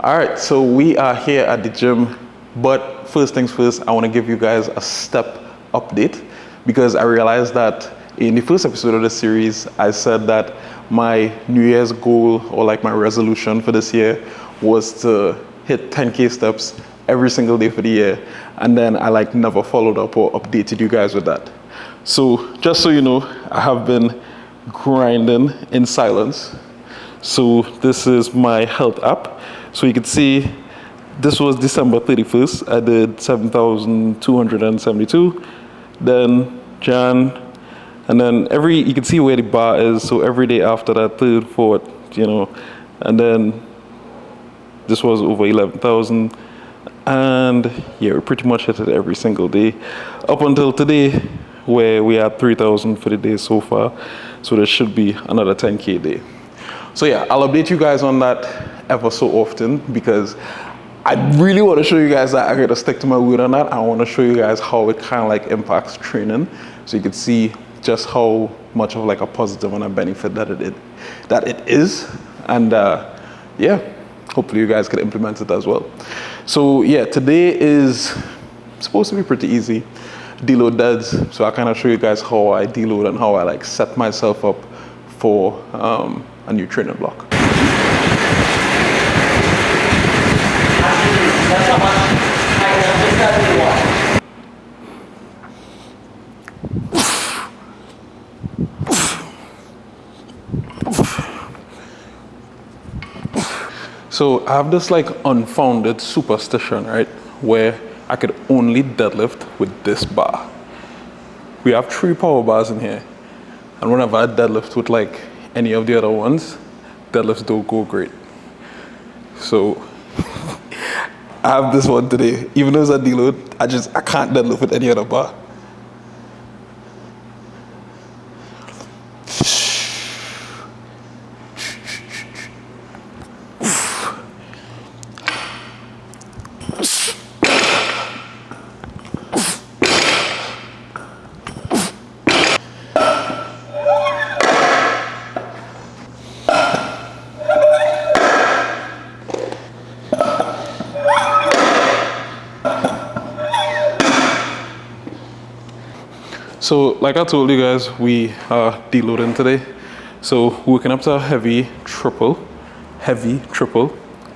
All right, so we are here at the gym, but first things first, I want to give you guys a step update because I realized that in the first episode of the series, I said that my New Year's goal or like my resolution for this year was to hit 10K steps every single day for the year. And then I like never followed up or updated you guys with that. So just so you know, I have been grinding in silence. So this is my health app. So you can see this was December 31st. I did 7,272. Then Jan, and then you can see where the bar is. So every day after that, third, fourth, and then this was over 11,000. And yeah, we pretty much hit it every single day up until today, where we had 3,000 for the day so far. So there should be another 10K day. So yeah, I'll update you guys on that ever so often because I really want to show you guys that I got to stick to my word on that. I want to show you guys how it kind of like impacts training, so you can see just how much of like a positive and a benefit that it is. And yeah, hopefully you guys can implement it as well. So yeah, today is supposed to be pretty easy. Deload deads. So I kind of show you guys how I deload and how I like set myself up for a new training block. So I have this like unfounded superstition, right, where I could only deadlift with this bar. We have 3 power bars in here, and whenever I deadlift with like any of the other ones, deadlifts don't go great. So I have this one today. Even though it's a deload, I can't deadlift with any other bar. So like I told you guys, we are deloading today. So working up to a heavy triple.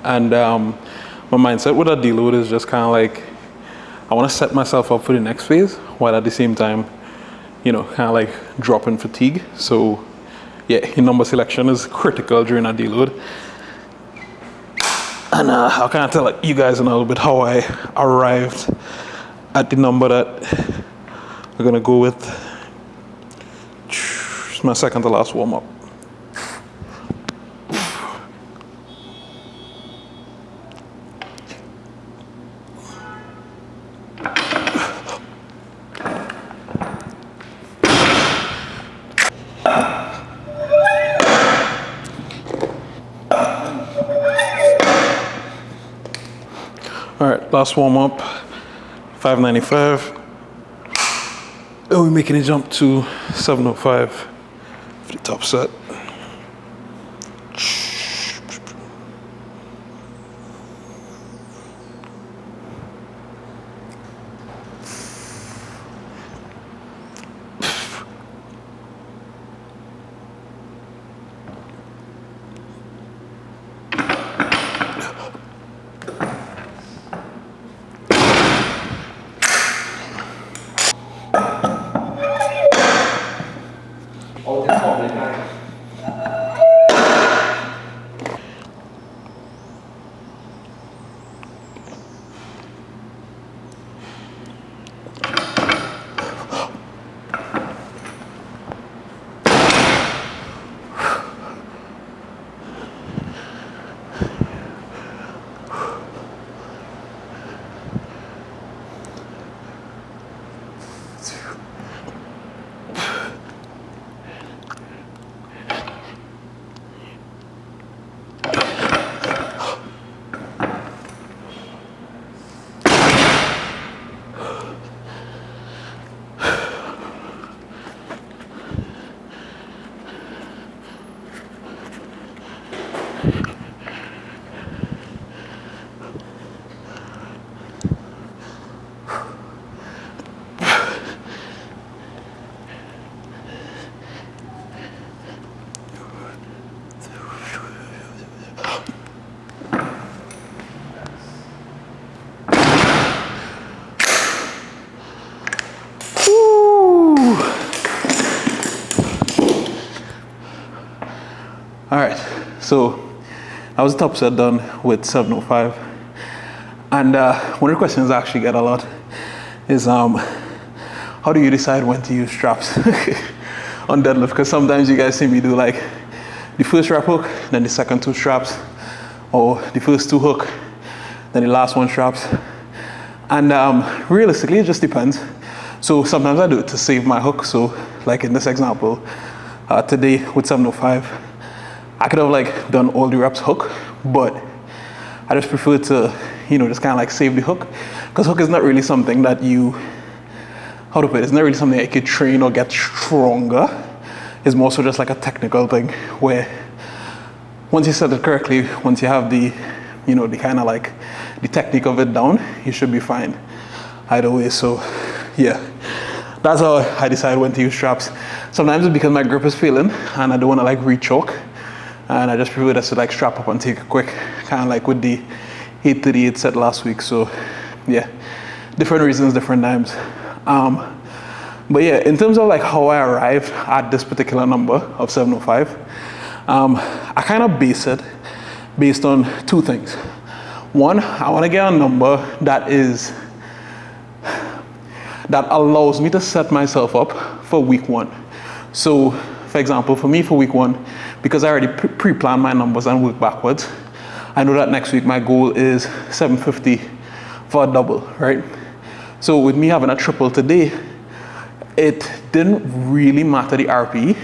And my mindset with a deload is just kind of like, I want to set myself up for the next phase while at the same time, kind of like dropping fatigue. So yeah, your number selection is critical during a deload. And I'll kind of tell you guys in a little bit how I arrived at the number that we're gonna go with. It's my second to last warm up. All right, last warm up, 595. Oh, we're making a jump to 705 for the top set. So that was the top set done with 705. And one of the questions I actually get a lot is how do you decide when to use straps on deadlift? Because sometimes you guys see me do like the first rep hook, then the second 2 straps, or the first 2 hook, then the last 1 straps. And realistically, it just depends. So sometimes I do it to save my hook. So like in this example, today with 705, I could have like done all the reps hook, but I just prefer to, just kind of like save the hook, because hook is not really something that you, how to put it, it's not really something that you could train or get stronger. It's more so just like a technical thing where once you set it correctly, once you have the, the kind of like the technique of it down, you should be fine either way. So yeah, that's how I decide when to use straps. Sometimes it's because my grip is failing and I don't want to like re-choke, and I just prefer just to like strap up and take it quick, kind of like with the 838 set last week. So yeah, different reasons, different times. But yeah, in terms of like how I arrived at this particular number of 705, I kind of base it based on 2 things. One, I want to get a number that allows me to set myself up for week 1. So for example, for me for week 1, because I already pre-planned my numbers and work backwards, I know that next week my goal is 750 for a double, right? So with me having a triple today, it didn't really matter the RPE.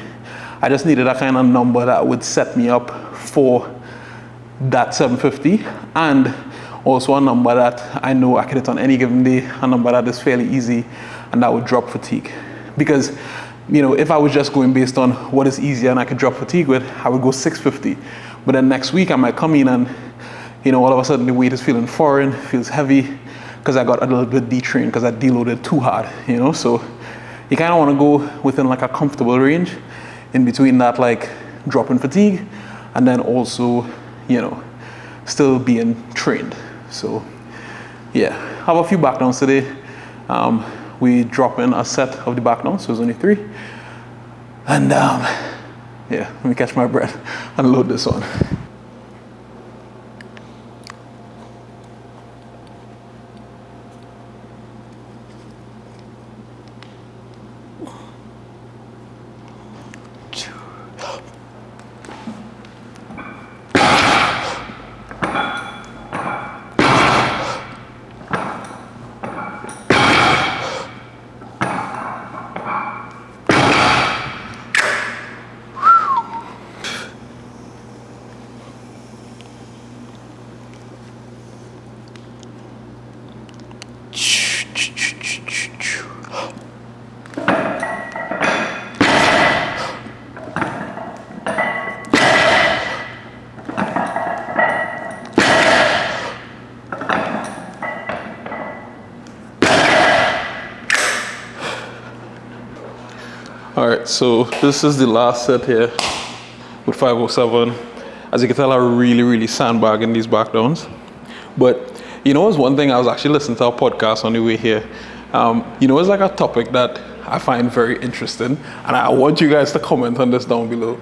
I just needed a kind of number that would set me up for that 750, and also a number that I know I can hit on any given day, a number that is fairly easy and that would drop fatigue. Because if I was just going based on what is easier and I could drop fatigue with, I would go 650. But then next week I might come in and all of a sudden the weight is feeling foreign, feels heavy, because I got a little bit detrained because I deloaded too hard, So you kind of want to go within like a comfortable range in between that like drop in fatigue and then also, still being trained. So yeah, have a few back downs today. We drop in a set of the back downs, so it's only 3. And yeah, let me catch my breath and load this on. All right, so this is the last set here with 507. As you can tell, I really sandbagging these back downs. But it's one thing, I was actually listening to our podcast on the way here. It's like a topic that I find very interesting, and I want you guys to comment on this down below.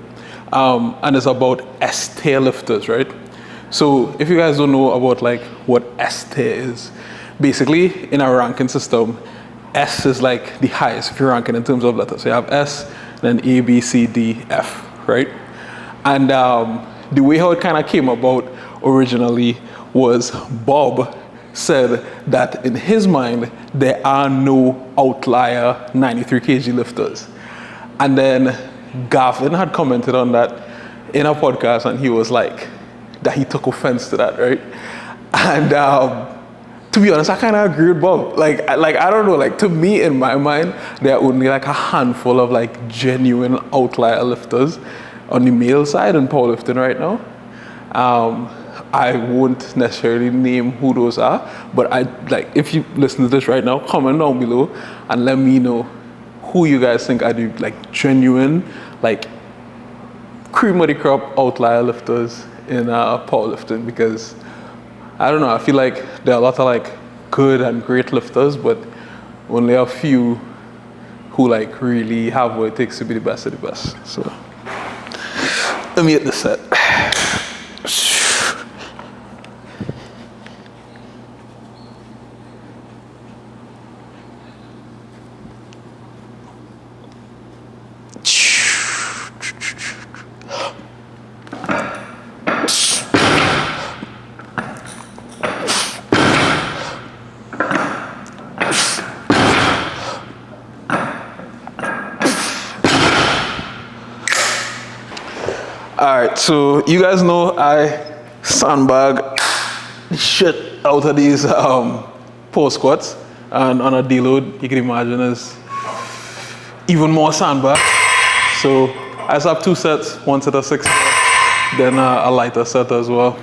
And it's about S-tier lifters, right? So if you guys don't know about like what S-tier is, basically in our ranking system, S is like the highest if you're ranking in terms of letters. So you have S, then A, B, C, D, F, right? And the way how it kind of came about originally was Bob said that in his mind, there are no outlier 93 kg lifters. And then Gavin had commented on that in a podcast, and he was like, that he took offense to that, right? And to be honest, I kind of agree with Bob. Like I don't know, like to me, in my mind, there are only like a handful of like genuine outlier lifters on the male side in powerlifting right now. I won't necessarily name who those are, but if you listen to this right now, comment down below and let me know who you guys think are the like genuine, like cream of the crop outlier lifters in powerlifting, because I don't know, I feel like there are a lot of like good and great lifters, but only a few who like really have what it takes to be the best of the best. So let me hit the set. right, so you guys know I sandbag shit out of these post squats, and on a deload, you can imagine is even more sandbag. So I just have 2 sets, 1 set of 6, then a lighter set as well.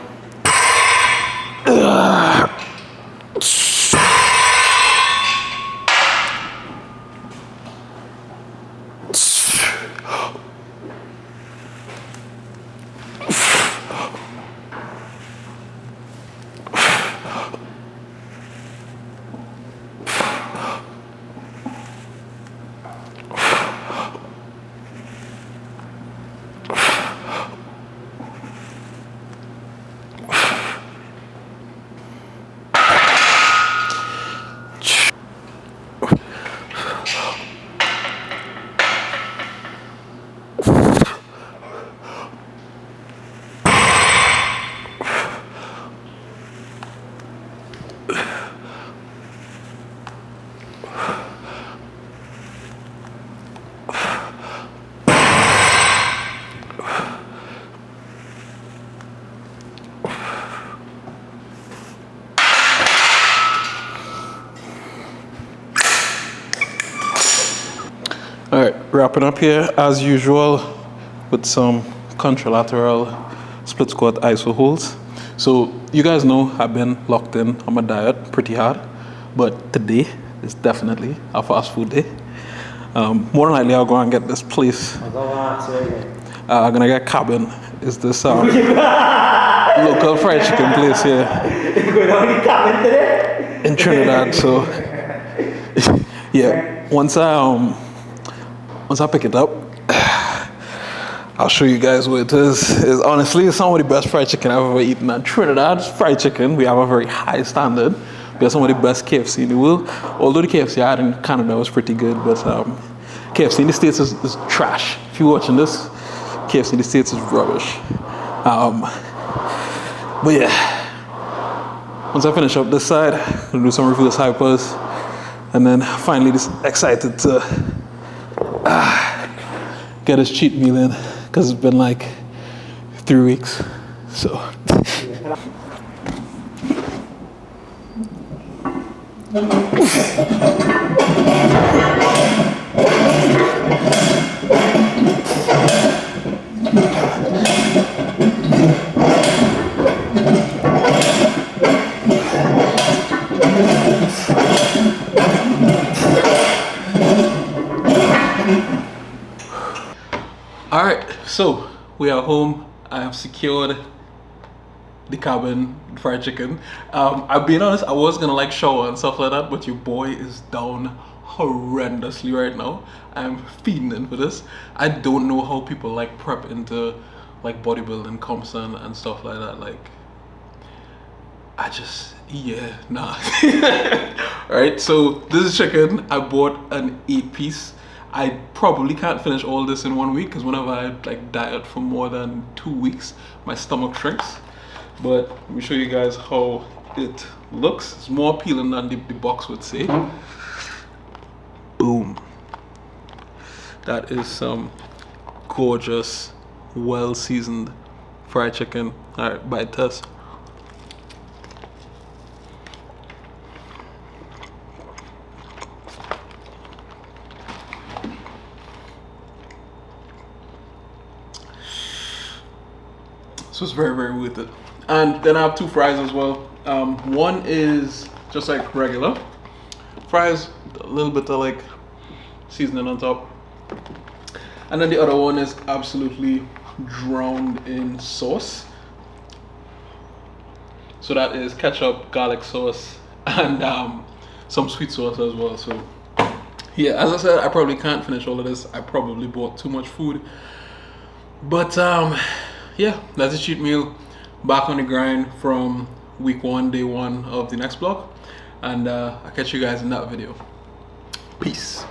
All right, wrapping up here as usual with some contralateral split squat iso holds. So you guys know I've been locked in on my diet pretty hard, but today is definitely a fast food day. More than likely I'll go and get this place. I'm gonna get Cabin. Is this local fried chicken place here in Trinidad? So yeah, once I pick it up, I'll show you guys what it is. It's honestly some of the best fried chicken I've ever eaten. At Trinidad's fried chicken, we have a very high standard. We have some of the best KFC in the world. Although the KFC I had in Canada was pretty good, but KFC in the States is trash. If you're watching this, KFC in the States is rubbish. But yeah, once I finish up this side, I'm gonna do some reverse hypers, and then finally just excited to get his cheat meal in, because it's been like 3 weeks. So all right, so we are home. I have secured the Cabin fried chicken. I'll be honest, I was gonna like shower and stuff like that, but your boy is down horrendously right now. I'm feeding for this. I don't know how people like prep into like bodybuilding comps and stuff like that. Like, I just, yeah, nah. All right, so this is chicken. I bought an 8-piece. I probably can't finish all this in 1 week, because whenever I like diet for more than 2 weeks, my stomach shrinks. But let me show you guys how it looks. It's more appealing than the box would say. Boom. That is some gorgeous, well-seasoned fried chicken. All right, bite test. So it's very, very worth it. And then I have 2 fries as well. One is just like regular fries, a little bit of like seasoning on top. And then the other one is absolutely drowned in sauce. So that is ketchup, garlic sauce, and some sweet sauce as well. So yeah, as I said, I probably can't finish all of this. I probably bought too much food. But yeah, that's a cheat meal. Back on the grind from week 1, day 1 of the next block. And I'll catch you guys in that video. Peace.